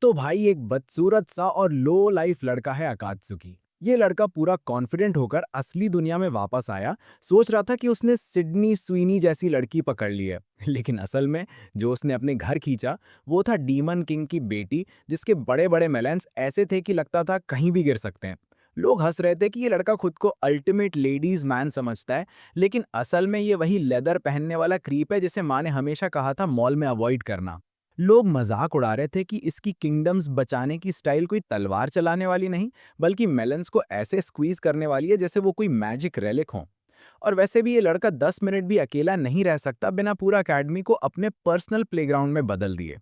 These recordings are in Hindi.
तो भाई एक बदसूरत सा और लो लाइफ लड़का है अकात्सुकी। ये लड़का पूरा कॉन्फिडेंट होकर असली दुनिया में वापस आया। सोच रहा था कि उसने सिडनी स्वीनी जैसी लड़की पकड़ ली है लेकिन असल में जो उसने अपने घर खींचा वो था डीमन किंग की बेटी, जिसके बड़े बड़े मेलेंस ऐसे थे कि लगता था कहीं भी गिर सकते हैं। लोग हंस रहे थे कि ये लड़का खुद को अल्टीमेट लेडीज मैन समझता है, लेकिन असल में ये वही लेदर पहनने वाला क्रीप है जिसे माँ ने हमेशा कहा था मॉल में अवॉइड करना। लोग मजाक उड़ा रहे थे कि इसकी किंगडम्स बचाने की स्टाइल कोई तलवार चलाने वाली नहीं, बल्कि मेलन्स को ऐसे स्क्वीज करने वाली है जैसे वो कोई मैजिक रेलिक हो। और वैसे भी ये लड़का 10 मिनट भी अकेला नहीं रह सकता बिना पूरा अकेडमी को अपने पर्सनल प्लेग्राउंड में बदल दिए।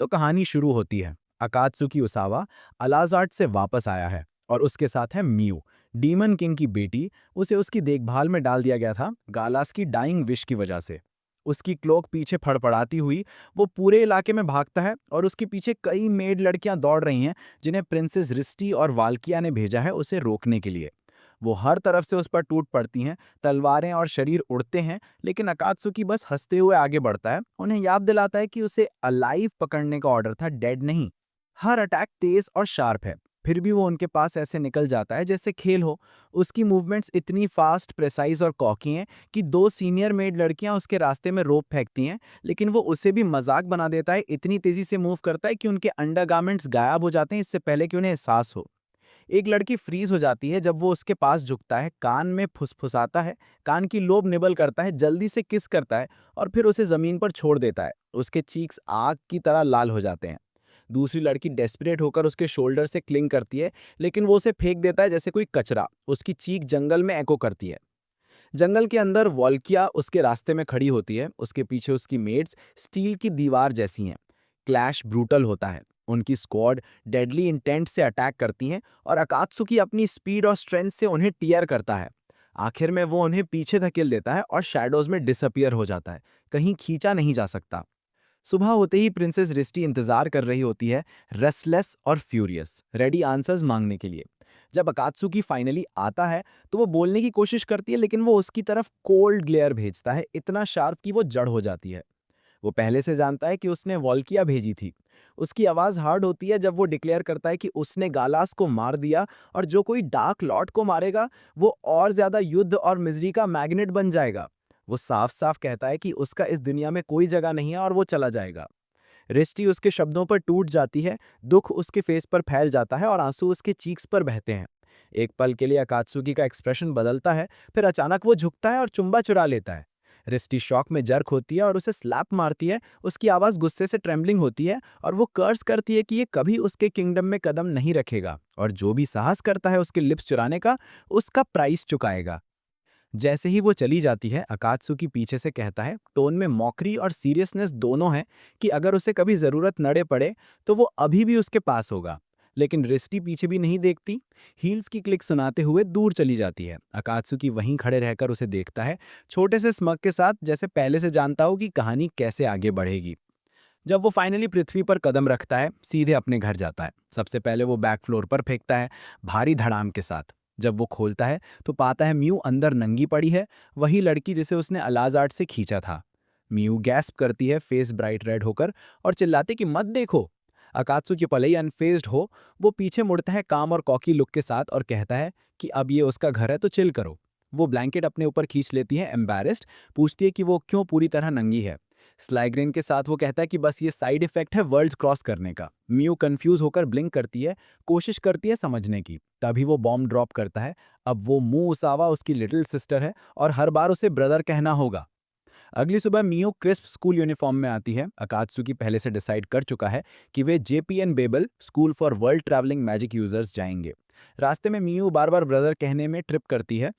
तो कहानी शुरू होती है। अकात्सुकी उसावा अलाजार्ट से वापस आया है और उसके साथ है म्यू, डीमन किंग की बेटी। उसे उसकी देखभाल में डाल दिया गया था गालास की डाइंग विश की वजह से। उसकी क्लोक पीछे फड़फड़ाती हुई वो पूरे इलाके में भागता है और उसके पीछे कई मेड लड़कियां दौड़ रही हैं, जिन्हें प्रिंसेस रिस्टी और वाल्किया ने भेजा है उसे रोकने के लिए। वो हर तरफ से उस पर टूट पड़ती हैं, तलवारें और शरीर उड़ते हैं, लेकिन अकात्सुकी बस हंसते हुए आगे बढ़ता है, उन्हें याद दिलाता है कि उसे अलाइव पकड़ने का ऑर्डर था, डेड नहीं। हर अटैक तेज और शार्प है, फिर भी वो उनके पास ऐसे निकल जाता है जैसे खेल हो। उसकी मूवमेंट्स इतनी फास्ट, प्रेसाइज और कॉकी हैं कि दो सीनियर मेड लड़कियां उसके रास्ते में रोप फेंकती हैं, लेकिन वो उसे भी मजाक बना देता है। इतनी तेजी से मूव करता है कि उनके अंडरगारमेंट्स गायब हो जाते हैं इससे पहले कि उन्हें एहसास हो। एक लड़की फ्रीज हो जाती है जब वो उसके पास झुकता है, कान में फुसफुसाता है, कान की लोब निबल करता है, जल्दी से किस करता है और फिर उसे जमीन पर छोड़ देता है। उसके चीक्स आग की तरह लाल हो जाते हैं। दूसरी लड़की डेस्परेट होकर उसके शोल्डर से क्लिंग करती है, लेकिन वो उसे फेंक देता है जैसे कोई कचरा। उसकी चीख जंगल में एको करती है। जंगल के अंदर वॉल्किया उसके रास्ते में खड़ी होती है, उसके पीछे उसकी मेड्स स्टील की दीवार जैसी हैं। क्लैश ब्रूटल होता है। उनकी स्क्वाड डेडली इंटेंट से अटैक करती हैं और अकात्सुकी अपनी स्पीड और स्ट्रेंथ से उन्हें टीयर करता है। आखिर में वो उन्हें पीछे धकेल देता है और शैडोज में डिसअपियर हो जाता है। कहीं खींचा नहीं जा सकता। सुबह होते ही प्रिंसेस रिस्टी इंतजार कर रही होती है, रेस्टलेस और फ्यूरियस, रेडी आंसर्स मांगने के लिए। जब अकात्सुकी फाइनली आता है तो वो बोलने की कोशिश करती है, लेकिन वो उसकी तरफ कोल्ड ग्लेयर भेजता है, इतना शार्प कि वो जड़ हो जाती है। वो पहले से जानता है कि उसने वॉल्किया भेजी थी। उसकी आवाज़ हार्ड होती है जब वो डिक्लेयर करता है कि उसने गालास को मार दिया, और जो कोई डार्क लॉर्ड को मारेगा वो और ज़्यादा युद्ध और मिजरी का मैग्नेट बन जाएगा। वो साफ साफ कहता है कि उसका इस दुनिया में कोई जगह नहीं है और वो चला जाएगा। रिस्टी उसके शब्दों पर टूट जाती है, दुख उसके फेस पर फैल जाता है और आंसू उसके चीक्स पर बहते हैं। एक पल के लिए अकात्सुकी का एक्सप्रेशन बदलता है, फिर अचानक वो झुकता है और चुम्बा चुरा लेता है। रिस्टी शॉक में जर्क होती है और उसे स्लैप मारती है। उसकी आवाज़ गुस्से से ट्रेम्बलिंग होती है और वो कर्स करती है कि ये कभी उसके किंगडम में कदम नहीं रखेगा, और जो भी साहस करता है उसके लिप्स चुराने का, उसका प्राइस चुकाएगा। जैसे ही वो चली जाती है, अकात्सुकी पीछे से कहता है, टोन में मॉकरी और सीरियसनेस दोनों है, कि अगर उसे कभी जरूरत नड़े पड़े तो वो अभी भी उसके पास होगा। लेकिन रिस्टी पीछे भी नहीं देखती। हील्स की क्लिक सुनाते हुए दूर चली जाती है। अकात्सुकी वहीं खड़े रहकर उसे देखता है, छोटे से स्मग के साथ, जैसे पहले से जानता हो कि कहानी कैसे आगे बढ़ेगी। जब वो फाइनली पृथ्वी पर कदम रखता है, सीधे अपने घर जाता है। सबसे पहले वो बैक फ्लोर पर फेंकता है, भारी धड़ाम के साथ। जब वो खोलता है तो पाता है म्यू अंदर नंगी पड़ी है, वही लड़की जिसे उसने अलाजार्ट से खींचा था। म्यू गैस्प करती है, फेस ब्राइट रेड होकर, और चिल्लाती कि मत देखो। अकात्सुकी पले ही अनफेज्ड हो, वो पीछे मुड़ता है काम और कॉकी लुक के साथ और कहता है कि अब ये उसका घर है तो चिल करो। वो ब्लैंकेट अपने ऊपर खींच लेती है, एम्बैरेस्ड। पूछती है कि वो क्यों पूरी तरह नंगी है। स्लाइग्रेन के साथ वो कहता है कि बस ये साइड इफेक्ट है वर्ल्ड्स क्रॉस करने का। म्यू कंफ्यूज होकर ब्लिंक करती है, कोशिश करती है समझने की। तभी वो बॉम्ब ड्रॉप करता है। अब वो मुंह उसावा उसकी लिटिल सिस्टर है और हर बार उसे ब्रदर कहना होगा। अगली सुबह मियो क्रिस्प स्कूल यूनिफॉर्म में आती है। अकात्सुकी पहले से डिसाइड कर चुका है कि वे जेपीएन Babel school for world travelling magic users जाएंगे। रास्ते में मियो बार बार ब्रदर कहने में ट्रिप करती है,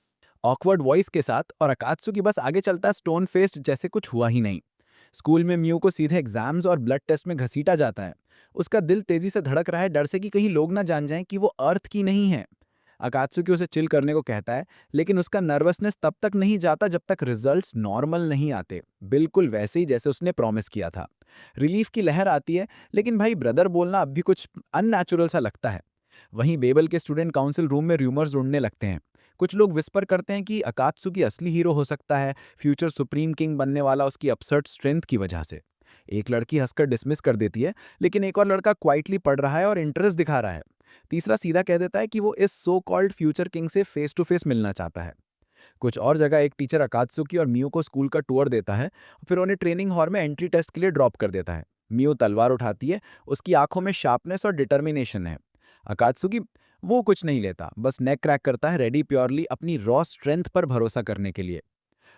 ऑकवर्ड वॉइस के साथ, और अकात्सुकी बस आगे चलता है, स्टोन फेस्ड जैसे कुछ हुआ ही नहीं। स्कूल में मियो को सीधे एग्जाम्स और ब्लड टेस्ट में घसीटा जाता है। उसका दिल तेजी से धड़क रहा है, डर से कि कहीं लोग ना जान जाएं कि वो अर्थ की नहीं है। अकात्सुकी उसे चिल करने को कहता है, लेकिन उसका नर्वसनेस तब तक नहीं जाता जब तक रिजल्ट्स नॉर्मल नहीं आते, बिल्कुल वैसे ही जैसे उसने प्रॉमिस किया था। रिलीफ की लहर आती है, लेकिन भाई ब्रदर बोलना अब भी कुछ अननेचुरल सा लगता है। वहीं बेबल के स्टूडेंट काउंसिल रूम में रूमर्स उड़ने लगते हैं। कुछ लोग विस्पर करते हैं कि अकात्सुकी असली हीरो हो सकता है, फ्यूचर सुप्रीम किंग बनने वाला उसकी अपसर्ट स्ट्रेंथ की वजह से। एक लड़की हंसकर डिसमिस कर देती है, लेकिन एक और लड़का क्वाइटली पढ़ रहा है और इंटरेस्ट दिखा रहा है। तीसरा सीधा कह देता है कि वो इस सो कॉल्ड फ्यूचर किंग से फेस टू फेस मिलना चाहता है। कुछ और जगह एक टीचर अकात्सुकी और मियो को स्कूल का टूर देता है, फिर उन्हें ट्रेनिंग हॉल में एंट्री टेस्ट के लिए ड्रॉप कर देता है। मियो तलवार उठाती है, उसकी आंखों में शार्पनेस और डिटर्मिनेशन है। अकात्सुकी वो कुछ नहीं लेता, बस नेक क्रैक करता है, रेडी प्योरली अपनी रॉ स्ट्रेंथ पर भरोसा करने के लिए।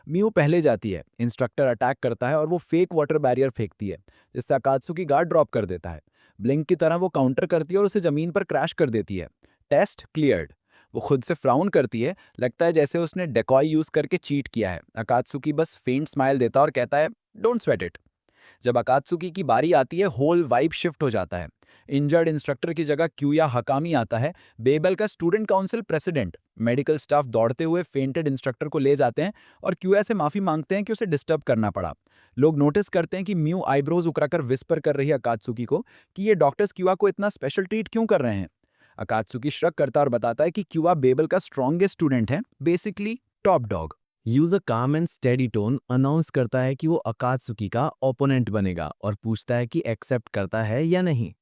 मियो पहले जाती है, इंस्ट्रक्टर अटैक करता है और वो फेक वाटर बैरियर फेंकती है, जिससे अकात्सुकी गार्ड ड्रॉप कर देता है। ब्लिंक की तरह वो काउंटर करती है और उसे जमीन पर क्रैश कर देती है। Test cleared. वो खुद से फ्राउन करती है, लगता है जैसे उसने डेकॉय यूज करके चीट किया है। अकात्सुकी बस फेंट स्माइल देता और कहता है, डोंट स्वेट इट। जब अकात्सुकी की बारी आती है, होल वाइब शिफ्ट हो जाता है। इंजर्ड इंस्ट्रक्टर की जगह क्यूया हकामी आता है, बेबल का student council president. Medical staff दौड़ते हुए फेंटेड इंस्ट्रक्टर को ले जाते हैं और क्यूया से माफी मांगते हैं कि उसे डिस्टर्ब करना पड़ा। लोग नोटिस करते हैं कि म्यू आईब्रोज उकराकर विस्पर कर रही है अकात्सुकी को कि ये डॉक्टर्स क्यूआ को इतना स्पेशल ट्रीट क्यों कर रहे हैं। अकात्सुकी श्रक करता और बताता है कि क्यूआ बेबल का स्ट्रॉन्गेस्ट स्टूडेंट है, बेसिकली टॉप डॉग। यूजर काम एंड स्टेडी टोन अनाउंस करता है कि वो अकात्सुकी का ओपोनेंट बनेगा और पूछता है कि एक्सेप्ट करता है या नहीं।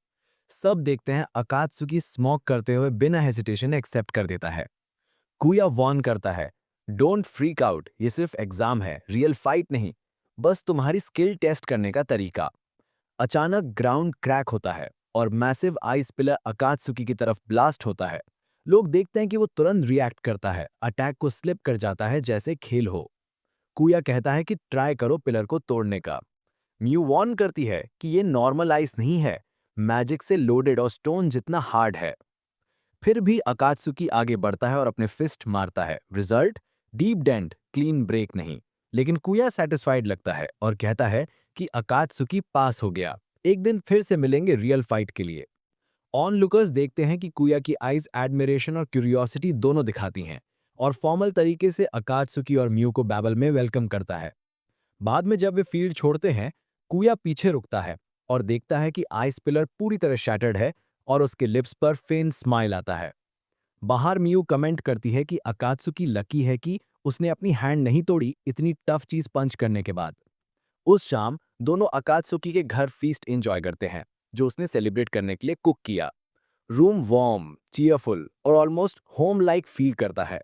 सब देखते हैं अकात्सुकी स्मोक करते हुए बिना हेसिटेशन एक्सेप्ट कर देता है। कुया वॉर्न करता है, डोंट फ्रीक आउट, ये सिर्फ एग्जाम है, रियल फाइट नहीं, बस तुम्हारी स्किल टेस्ट करने का तरीका। अचानक ग्राउंड क्रैक होता है और मैसिव आइस पिलर अकात्सुकी की तरफ ब्लास्ट होता है। लोग देखते हैं कि वो तुरंत रिएक्ट करता है, अटैक को स्लिप कर जाता है जैसे खेल हो। कुया कहता है कि ट्राई करो पिलर को तोड़ने का। म्यू वॉर्न करती है कि ये नॉर्मल आइस नहीं है, मैजिक से लोडेड और स्टोन जितना हार्ड है। फिर भी अकात्सुकी आगे बढ़ता है और अपने फिस्ट मारता है। Result, deep dent, clean break नहीं। लेकिन कुया सेटिस्फाइड लगता है और कहता है कि अकात्सुकी पास हो गया, एक दिन फिर से मिलेंगे रियल फाइट के लिए। ऑन लुकर्स देखते हैं कि कुया की आइज एडमिरेशन और क्यूरियोसिटी दोनों दिखाती हैं और फॉर्मल तरीके से अकात्सुकी और म्यू को बैबल में वेलकम करता है। बाद में जब वे फील्ड छोड़ते हैं, कुया पीछे रुकता है और देखता है कि आइस पिलर पूरी तरह शैटर्ड है और उसके लिप्स पर फेन स्माइल आता है। बाहर मियू कमेंट करती है कि अकात्सुकी लकी है कि उसने अपनी हैंड नहीं तोड़ी इतनी टफ चीज पंच करने के बाद। उस शाम दोनों अकात्सुकी के घर फीस्ट एंजॉय करते हैं, जो उसने सेलिब्रेट करने के लिए कुक किया। रूम वार्म, चीयरफुल और ऑलमोस्ट होम लाइक फील करता है।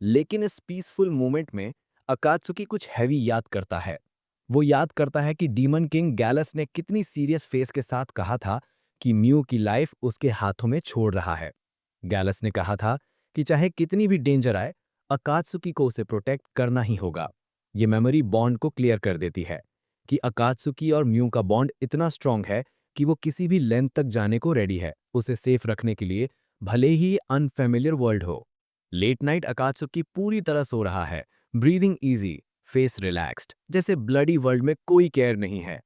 लेकिन इस पीसफुल मोमेंट में अकात्सुकी कुछ हैवी याद करता है। वो याद करता है कि डीमन किंग गैलस ने कितनी सीरियस फेस के साथ कहा था कि म्यू की लाइफ उसके हाथों में छोड़ रहा है। गैलस ने कहा था कि चाहे कितनी भी डेंजर आए, अकात्सुकी को उसे प्रोटेक्ट करना ही होगा। ये मेमोरी बॉन्ड को क्लियर कर देती है कि अकात्सुकी और म्यू का बॉन्ड इतना स्ट्रांग है कि वो किसी भी लेंथ तक जाने को रेडी है, उसे सेफ रखने के लिए, भले ही अनफेमिलियर वर्ल्ड हो। लेट नाइट अकात्सुकी पूरी तरह सो रहा है, ब्रीदिंग इजी, फेस रिलैक्स्ड, जैसे ब्लडी वर्ल्ड में कोई केयर नहीं है।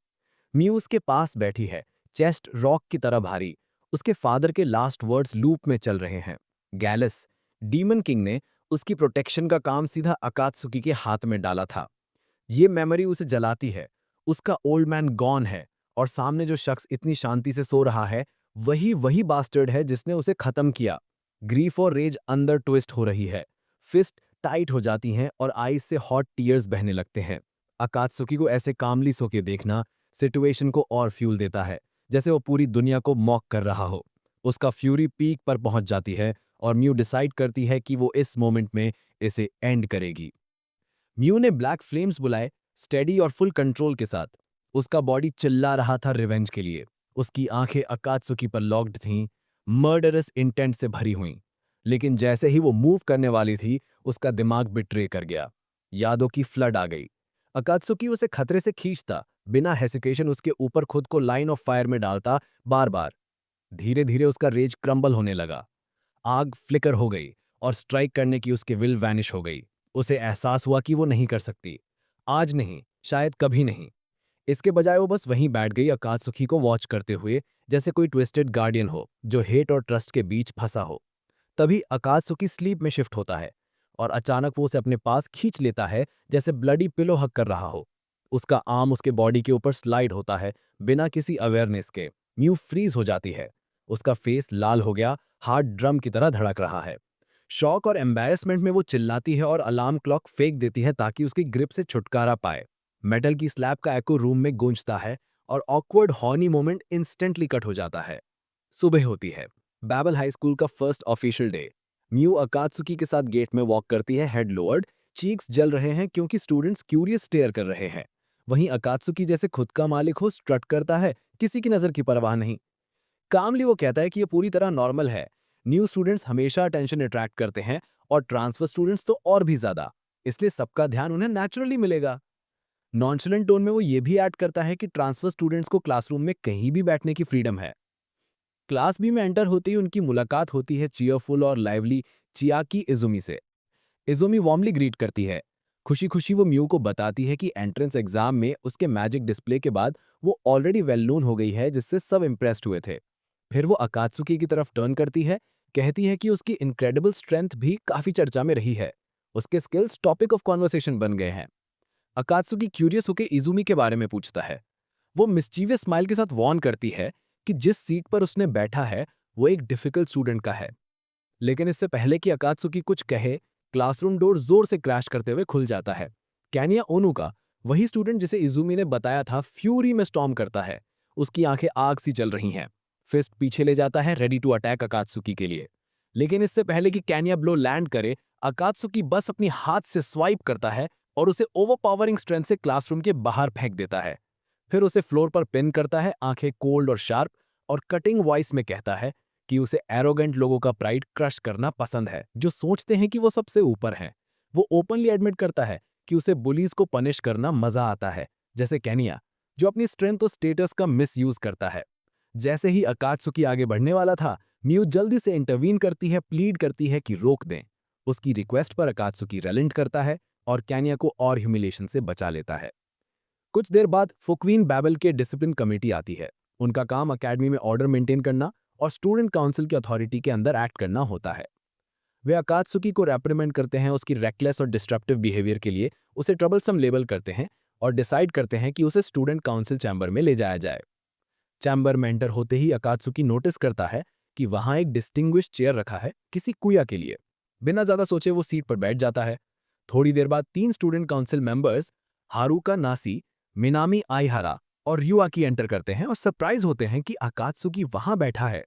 म्यू उसके पास बैठी है, चेस्ट रॉक की तरह भारी। उसके फादर के लास्ट वर्ड्स लूप में चल रहे हैं। गैलस, डीमन किंग ने उसकी प्रोटेक्शन का काम सीधा अकात्सुकी के हाथ में डाला था। ये मेमोरी उसे जलाती है। उसका ओल्ड मैन गॉन है और सामने जो शख्स इतनी शांति से सो रहा है, वही वही बास्टर्ड है जिसने उसे खत्म किया। ग्रीफ और रेज अंदर ट्विस्ट हो रही है। फिस्ट टाइट हो जाती हैं और आईज से हॉट टीयर्स बहने लगते हैं। अकात्सुकी को ऐसे कामली सो के देखना सिचुएशन को और फ्यूल देता है, जैसे वो पूरी दुनिया को मॉक कर रहा हो। उसका फ्यूरी पीक पर पहुंच जाती है और म्यू डिसाइड करती है कि वो इस मोमेंट में इसे एंड करेगी। म्यू ने ब्लैक फ्लेम्स बुलाए, स्टेडी और फुल कंट्रोल के साथ। उसका बॉडी चिल्ला रहा था रिवेंज के लिए। उसकी आंखें अकात्सुकी पर लॉक्ड थीं, मर्डरस इंटेंट से भरी हुईं। लेकिन जैसे ही वो मूव करने वाली थी, उसका दिमाग बिट्रे कर गया। यादों की फ्लड आ गई। अकात्सुकी उसे खतरे से खींचता, बिना हेसिटेशन उसके ऊपर खुद को लाइन ऑफ फायर में डालता, बार बार। धीरे धीरे उसका रेज क्रम्बल होने लगा। आग फ्लिकर हो गई और स्ट्राइक करने की उसकी विल वैनिश हो गई। उसे एहसास हुआ कि वो नहीं कर सकती। आज नहीं, शायद कभी नहीं। इसके बजाय वो बस वहीं बैठ गई, अकात्सुकी को वॉच करते हुए, जैसे कोई ट्विस्टेड गार्डियन हो जो हेट और ट्रस्ट के बीच फंसा हो। तभी अकात्सुकी स्लीप में शिफ्ट होता है और अचानक वो उसे अपने पास खींच लेता है, जैसे ब्लडी पिलो हक कर रहा हो। उसका आर्म उसके बॉडी के ऊपर स्लाइड होता है, बिना किसी अवेयरनेस के। म्यू फ्रीज हो जाती है। उसका फेस लाल हो गया, हार्ट ड्रम की तरह धड़क रहा है। शॉक और एम्बैरेसमेंट में वो चिल्लाती है और अलार्म क्लॉक फेंक देती है ताकि उसकी ग्रिप से छुटकारा पाए। मेटल की स्लैब का एको रूम में गूंजता है और awkward horny moment instantly cut हो जाता है। सुबह होती है। बैबल हाई स्कूल का फर्स्ट ऑफिशियल डे। म्यू अकात्सुकी के साथ गेट में वॉक करती है, हेड लोअर्ड, चीक्स जल रहे हैं क्योंकि स्टूडेंट्स क्यूरियस स्टेयर कर रहे हैं। वहीं अकात्सुकी जैसे खुद का मालिक हो स्ट्रट करता है, किसी की नजर की परवाह नहीं। कामली वो कहता है कि ये पूरी तरह नॉर्मल है। न्यू स्टूडेंट्स हमेशा अटेंशन अट्रैक्ट करते हैं और ट्रांसफर स्टूडेंट्स तो और भी ज्यादा, इसलिए सबका ध्यान उन्हें नेचुरली मिलेगा। नॉनचलेंट टोन में वो ये भी ऐड करता है कि ट्रांसफर स्टूडेंट्स को क्लासरूम में कहीं भी बैठने की फ्रीडम है। क्लास बी में एंटर होते ही उनकी मुलाकात होती है चीयरफुल और लाइवली चियाकी इजुमी से। इजुमी वार्मली ग्रीट करती है। खुशी खुशी वो म्यू को बताती है कि एंट्रेंस एग्जाम में उसके मैजिक डिस्प्ले के बाद वो ऑलरेडी वेल नोन हो गई है, जिससे सब इम्प्रेस्ड हुए थे। फिर वो अकात्सुकी की तरफ टर्न करती है, कहती है कि उसकी इनक्रेडिबल स्ट्रेंथ भी काफी चर्चा में रही है। उसके स्किल्स टॉपिक ऑफ कॉन्वर्सेशन बन गए हैं। अकात्सुकी क्यूरियस होकर इजुमी के बारे में पूछता है। वो मिस्चीवियस स्माइल के साथ वार्न करती है कि जिस सीट पर उसने बैठा है वो एक डिफिकल्ट स्टूडेंट का है। लेकिन इससे पहले कि अकात्सुकी कुछ कहे, क्लासरूम डोर जोर से क्रैश करते हुए खुल जाता है। कैनिया ओनुका, वही स्टूडेंट जिसे इजुमी ने बताया था, फ्यूरी में स्टॉर्म करता है। उसकी आंखें आग सी जल रही हैं। फिस्ट पीछे ले जाता है, रेडी टू अटैक अकात्सुकी के लिए। लेकिन इससे पहले कि कैनिया ब्लो लैंड करे, अकात्सुकी बस अपनी हाथ से स्वाइप करता है और उसे ओवरपावरिंग स्ट्रेंथ से क्लासरूम के बाहर फेंक देता है। फिर उसे फ्लोर पर पिन करता है, आंखें कोल्ड और शार्प, और कटिंग वॉइस में कहता है कि उसे एरोगेंट लोगों का प्राइड क्रश करना पसंद है, जो सोचते हैं कि वो सबसे ऊपर हैं। वो ओपनली एडमिट करता है कि उसे बुलीज को पनिश करना मजा आता है, जैसे कैनिया, जो अपनी स्ट्रेंथ और स्टेटस का मिस यूज करता है। जैसे ही अकात्सुकी आगे बढ़ने वाला था, म्यू जल्दी से इंटरवीन करती है, प्लीड करती है कि रोक दें। उसकी रिक्वेस्ट पर अकात्सुकी रेलेंट करता है और कैनिया को और ह्यूमिलेशन से बचा लेता है। कुछ देर बाद फुक्वीन बैबल के डिसिप्लिन कमेटी आती है। उनका काम अकेडमी में ऑर्डर मेंटेन करना और स्टूडेंट काउंसिल की अथॉरिटी के अंदर एक्ट करना होता है। वे अकात्सुकी को रेप्रिमेंड करते हैं उसकी रेकलेस और डिस्ट्रप्टिव बिहेवियर के लिए, उसे ट्रबलसम लेबल करते हैं और डिसाइड करते हैं कि उसे स्टूडेंट काउंसिल चैम्बर में ले जाया जाए। चैम्बर में एंटर होते ही अकात्सुकी नोटिस करता है कि वहां एक डिस्टिंग्विश चेयर रखा है किसी कुया के लिए। बिना ज्यादा सोचे वो सीट पर बैठ जाता है। थोड़ी देर बाद 3 स्टूडेंट काउंसिल मेंबर्स, हारुका नासी, मिनामी आइहारा और ryuaki एंटर करते हैं और सरप्राइज होते हैं कि अकात्सुकी वहां बैठा है।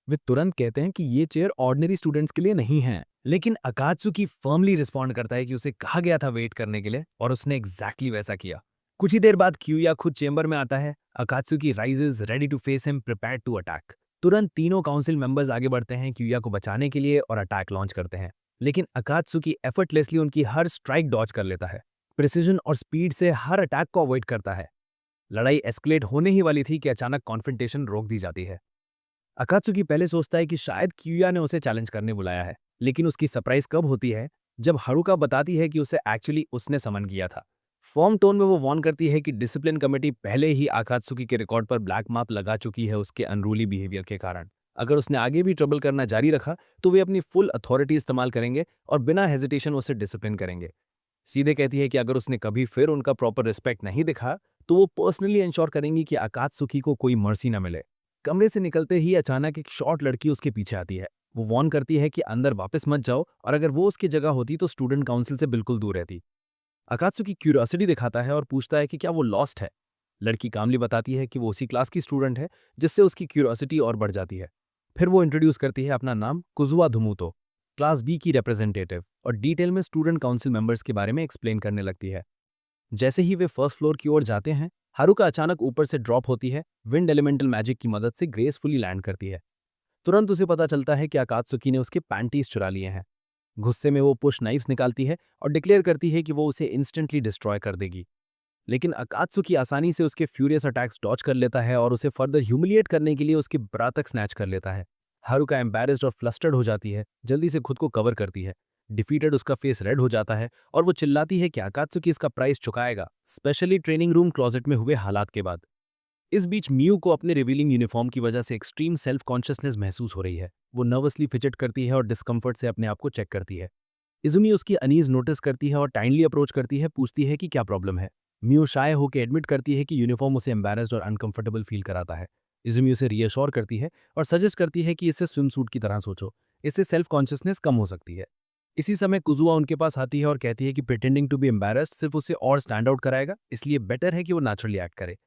वे तुरंत कहते हैं कि ये चेयर ऑर्डिनरी स्टूडेंट्स के लिए नहीं है, लेकिन अकात्सुकी फर्मली रिस्पॉन्ड करता है कि उसे कहा गया था वेट करने के लिए और उसने एग्जैक्टली वैसा किया। कुछ ही देर बाद क्यूया खुद चेंबर में आता है। Akatsuki rises, ready to face him, prepared to attack. तुरंत तीनों काउंसिल मेंबर्स आगे बढ़ते हैं क्यूया को बचाने के लिए और अटैक लॉन्च करते हैं। लेकिन अकात्सुकी एफर्टलेसली उनकी हर स्ट्राइक डॉज कर लेता है, प्रिसीजन और स्पीड से हर अटैक को अवॉइड करता है। लड़ाई एस्केलेट होने ही वाली थी कि अचानक कॉन्फ्रंटेशन रोक दी जाती है। अकात्सुकी पहले सोचता है कि शायद क्यूया ने उसे चैलेंज करने बुलाया है, लेकिन उसकी सरप्राइज कब होती है जब हारुका बताती है कि उसे एक्चुअली उसने समन किया था। फॉर्म टोन में वो वार्न करती है कि डिसिप्लिन कमेटी पहले ही अकात्सुकी के रिकॉर्ड पर ब्लैक मार्क लगा चुकी है उसके अनरूली बिहेवियर के कारण। अगर उसने आगे भी ट्रबल करना जारी रखा तो वे अपनी फुल अथॉरिटी इस्तेमाल करेंगे और बिना हेजिटेशन उसे डिसिप्लिन करेंगे। सीधे कहती है कि अगर उसने कभी फिर उनका प्रॉपर रिस्पेक्ट नहीं दिखा तो वो पर्सनली इंश्योर करेंगी कि अकात्सुकी को कोई मर्सी न मिले। कमरे से निकलते ही अचानक एक शॉर्ट लड़की उसके पीछे आती है। वो वार्न करती है कि अंदर वापस मत जाओ और अगर वो उसकी जगह होती तो स्टूडेंट काउंसिल से बिल्कुल दूर रहती। अकात्सुकी क्यूरियोसिटी दिखाता है और पूछता है कि क्या वो लॉस्ट है। लड़की कामली बताती है कि वो उसी क्लास की स्टूडेंट है, जिससे उसकी क्यूरियोसिटी और बढ़ जाती है। फिर वो इंट्रोड्यूस करती है अपना नाम कुजुआ धुमुतो, क्लास बी की रिप्रेजेंटेटिव, और डिटेल में स्टूडेंट काउंसिल मेंबर्स के बारे में एक्सप्लेन करने लगती है। जैसे ही वे फर्स्ट फ्लोर की ओर जाते हैं, हारुका अचानक ऊपर से ड्रॉप होती है, विंड एलिमेंटल मैजिक की मदद से ग्रेसफुली लैंड करती है। तुरंत उसे पता चलता है कि अकात्सुकी ने उसके पैंटीज चुरा लिए हैं। गुस्से में वो पुश नाइफ्स निकालती है और डिक्लेयर करती है कि वो उसे इंस्टेंटली डिस्ट्रॉय कर देगी। लेकिन अकात्सुकी आसानी से उसके फ्यूरियस अटैक्स डॉज कर लेता है और उसे फर्दर ह्यूमिलिएट करने के लिए उसकी ब्रा तक स्नैच कर लेता है। हारुका एम्बैरेस्ड और फ्लस्टर्ड हो जाती है, जल्दी से खुद को कवर करती है। डिफीटेड उसका फेस रेड हो जाता है और वो चिल्लाती है कि अकात्सुकी इसका प्राइस चुकाएगा, स्पेशली ट्रेनिंग रूम क्लोजेट में हुए हालात के बाद। इस बीच म्यू को अपने रिवीलिंग यूनिफॉर्म की वजह से एक्सट्रीम सेल्फ कॉन्शियसनेस महसूस हो रही है। वो नर्वसली फिचट करती है और डिस्कम्फर्ट से अपने आप को चेक करती है। इजुमी उसकी अनीज नोटिस करती है और टाइमली अप्रोच करती है, पूछती है कि क्या प्रॉब्लम है। म्यू शाय होकर एडमिट करती है कि यूनिफॉर्म उसे एम्बैरेस्ड और अनकंफर्टेबल फील कराता है। इजुमी उसे रीअश्योर करती है और सजेस्ट करती है कि इसे स्विम सूट की तरह सोचो, इससे सेल्फ कॉन्शियसनेस कम हो सकती है। इसी समय कुजुआ उनके पास आती है और कहती है कि प्रिटेंडिंग टू बी एम्बैरेस्ड सिर्फ उसे और स्टैंड आउट कराएगा, इसलिए बेटर है कि वो नेचुरली एक्ट करे।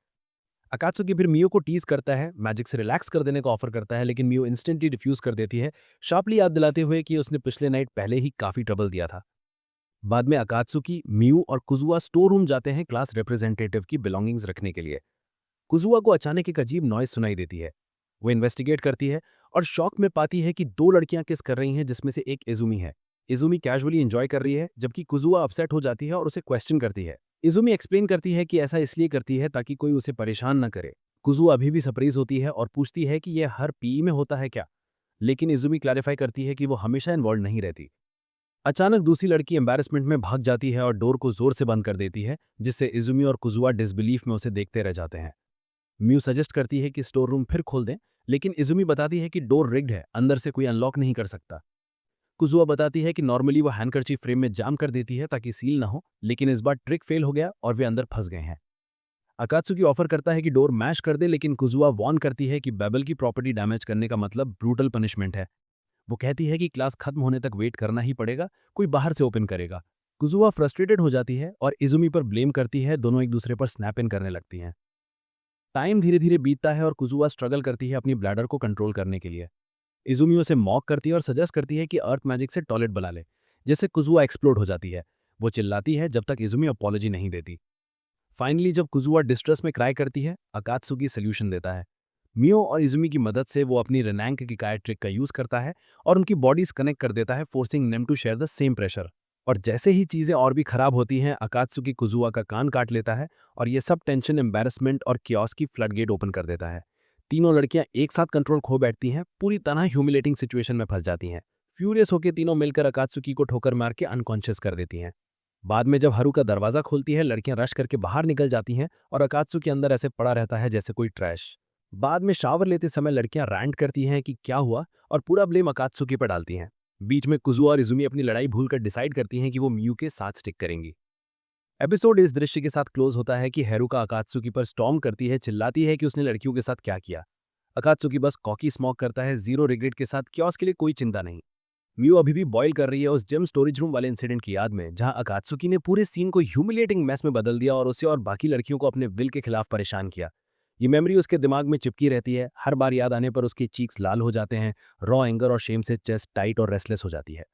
अकात्सुकी फिर मियो को टीज करता है, मैजिक से रिलैक्स कर देने का ऑफर करता है, लेकिन मियो इंस्टेंटली रिफ्यूज कर देती है, शार्पली याद दिलाते हुए कि उसने पिछले नाइट पहले ही काफी ट्रबल दिया था। बाद में अकात्सुकी, मियो और कुजुआ स्टोर रूम जाते हैं क्लास रिप्रेजेंटेटिव की बिलोंगिंग्स रखने के लिए। कुजुआ को अचानक एक अजीब नॉइज सुनाई देती है। वो इन्वेस्टिगेट करती है और शॉक में पाती है कि दो लड़कियां किस कर रही हैं, जिसमें से एक इजुमी है। इजुमी कैजुअली एंजॉय कर रही है, जबकि कुजुआ अपसेट हो जाती है और उसे क्वेश्चन करती है। इजुमी एक्सप्लेन करती है कि ऐसा इसलिए करती है ताकि कोई उसे परेशान न करे। कुजुआ अभी भी सरप्राइज होती है और पूछती है कि यह हर पीई में होता है क्या, लेकिन इजुमी क्लैरिफाई करती है कि वो हमेशा इन्वॉल्व नहीं रहती। अचानक दूसरी लड़की एम्बैरेसमेंट में भाग जाती है और डोर को जोर से बंद कर देती है, जिससे इजुमी और कुजुआ डिसबिलीफ में उसे देखते रह जाते हैं। म्यू सजेस्ट करती है कि स्टोर रूम फिर खोल दें, लेकिन इजुमी बताती है कि डोर रिग्ड है, अंदर से कोई अनलॉक नहीं कर सकता। कुजुआ बताती है कि नॉर्मली वो हैंडकरचीफ फ्रेम में जाम कर देती है ताकि सील ना हो, लेकिन इस बार ट्रिक फेल हो गया और वे अंदर फंस गए हैं। अकात्सुकी ऑफर करता है कि डोर मैश कर दे, लेकिन कुजुआ वॉर्न करती है कि बेबल की प्रॉपर्टी डैमेज करने का मतलब ब्रूटल पनिशमेंट है। वो कहती है कि क्लास खत्म होने तक वेट करना ही पड़ेगा, कोई बाहर से ओपन करेगा। कुजुआ फ्रस्ट्रेटेड हो जाती है और इजुमी पर ब्लेम करती है, दोनों एक दूसरे पर स्नैप इन करने लगती हैं। टाइम धीरे धीरे बीतता है और कुजुआ स्ट्रगल करती है अपनी ब्लैडर को कंट्रोल करने के लिए। इजुमी उसे मॉक करती है और सजेस्ट करती है कि अर्थ मैजिक से टॉयलेट बुला ले, जिससे कुजुआ एक्सप्लोड हो जाती है। वो चिल्लाती है जब तक इजुमी अपॉलॉजी नहीं देती। फाइनली जब कुजुआ डिस्ट्रेस में क्राई करती है, अकात्सुकी सॉल्यूशन देता है। मियो और इजुमी की मदद से वो अपनी रेनैंक की काया ट्रिक का यूज करता है और उनकी बॉडीज कनेक्ट कर देता है, forcing name to share the same pressure. और जैसे ही चीजें और भी खराब होती हैं, अकात्सुकी कुजुआ का कान काट लेता है और ये सब टेंशन, एम्बैरेसमेंट और कियोस की फ्लडगेट ओपन कर देता है। तीनों लड़कियां एक साथ कंट्रोल खो बैठती हैं, पूरी तरह ह्यूमिलेटिंग सिचुएशन में फंस जाती हैं। फ्यूरियस होकर तीनों मिलकर अकात्सुकी को ठोकर मार के अनकॉन्शियस कर देती हैं। बाद में जब हरू का दरवाजा खोलती है, लड़कियां रश करके बाहर निकल जाती हैं और अकात्सुकी अंदर ऐसे पड़ा रहता है जैसे कोई ट्रैश। बाद में शावर लेते समय लड़कियां रैंट करती हैं कि क्या हुआ और पूरा ब्लेम अकात्सुकी पर डालती हैं। बीच में कुजुआ और इजुमी अपनी लड़ाई भूलकर डिसाइड करती हैं कि वो मियू के साथ स्टिक करेंगी। एपिसोड इस दृश्य के साथ क्लोज होता है कि हेरुका अकात्सुकी पर स्टॉर्म करती है, चिल्लाती है कि उसने लड़कियों के साथ क्या किया। अकात्सुकी बस कॉकी स्मोक करता है, जीरो रिग्रेट के साथ, क्योस के लिए कोई चिंता नहीं। मियू अभी भी बॉयल कर रही है उस जिम स्टोरेज रूम वाले इंसिडेंट की याद में, जहां अकात्सुकी ने पूरे सीन को ह्यूमिलेटिंग मैस में बदल दिया और उसे और बाकी लड़कियों को अपने विल के खिलाफ परेशान किया। ये मेमोरी उसके दिमाग में चिपकी रहती है, हर बार याद आने पर उसके चीक्स लाल हो जाते हैं, रॉ एंगर और शेम से चेस्ट टाइट और रेस्टलेस हो जाती है।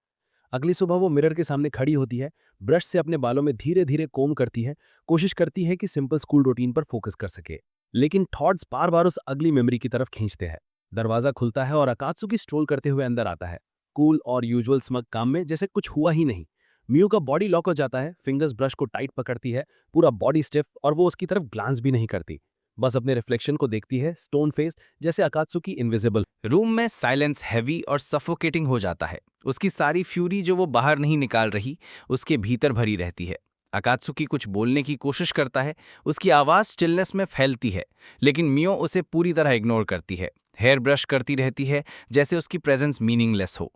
अगली सुबह वो मिरर के सामने खड़ी होती है, ब्रश से अपने बालों में धीरे धीरे कोम करती है, कोशिश करती है कि सिंपल स्कूल रूटीन पर फोकस कर सके, लेकिन थॉट्स बार बार उस अगली मेमोरी की तरफ खींचते हैं। दरवाजा खुलता है और अकात्सुकी स्ट्रोल करते हुए अंदर आता है, कूल और यूजुअल स्मग काम में, जैसे कुछ हुआ ही नहीं। मियू का बॉडी लॉक हो जाता है, फिंगर्स ब्रश को टाइट पकड़ती है, पूरा बॉडी स्टिफ, और वो उसकी तरफ ग्लांस भी नहीं करती, बस अपने रिफ्लेक्शन को देखती है, स्टोन फेस, जैसे अकात्सुकी इनविजिबल। रूम में साइलेंस हैवी और सफोकेटिंग हो जाता है। उसकी सारी फ्यूरी जो वो बाहर नहीं निकाल रही, उसके भीतर भरी रहती है। अकात्सुकी कुछ बोलने की कोशिश करता है, उसकी आवाज़ स्टिलनेस में फैलती है, लेकिन मियो उसे पूरी तरह इग्नोर करती है, हेयर ब्रश करती रहती है, जैसे उसकी प्रेजेंस मीनिंगलेस हो।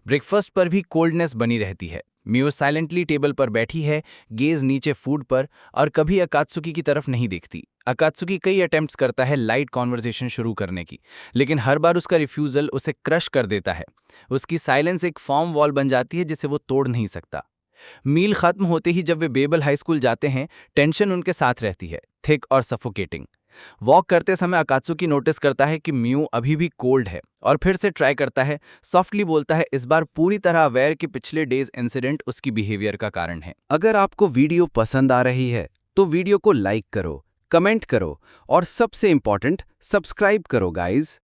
ब्रेकफास्ट पर भी कोल्डनेस बनी रहती है। मियो साइलेंटली टेबल पर बैठी है, गेज नीचे फूड पर, और कभी अकात्सुकी की तरफ नहीं देखती। अकात्सुकी कई अटेम्प्ट्स करता है लाइट कॉन्वर्सेशन शुरू करने की, लेकिन हर बार उसका रिफ्यूजल उसे क्रश कर देता है। उसकी साइलेंस एक फॉर्म वॉल बन जाती है जिसे वो तोड़ नहीं सकता। मील खत्म होते ही जब वे बेबल हाई स्कूल जाते हैं, टेंशन उनके साथ रहती है, थिक और सफोकेटिंग। वॉक करते समय अकात्सुकी नोटिस करता है कि मियू अभी भी कोल्ड है और फिर से ट्राई करता है, सॉफ्टली बोलता है, इस बार पूरी तरह अवेयर कि पिछले डेज इंसिडेंट उसकी बिहेवियर का कारण है। अगर आपको वीडियो पसंद आ रही है तो वीडियो को लाइक करो, कमेंट करो और सबसे इंपॉर्टेंट, सब्सक्राइब करो गाइज।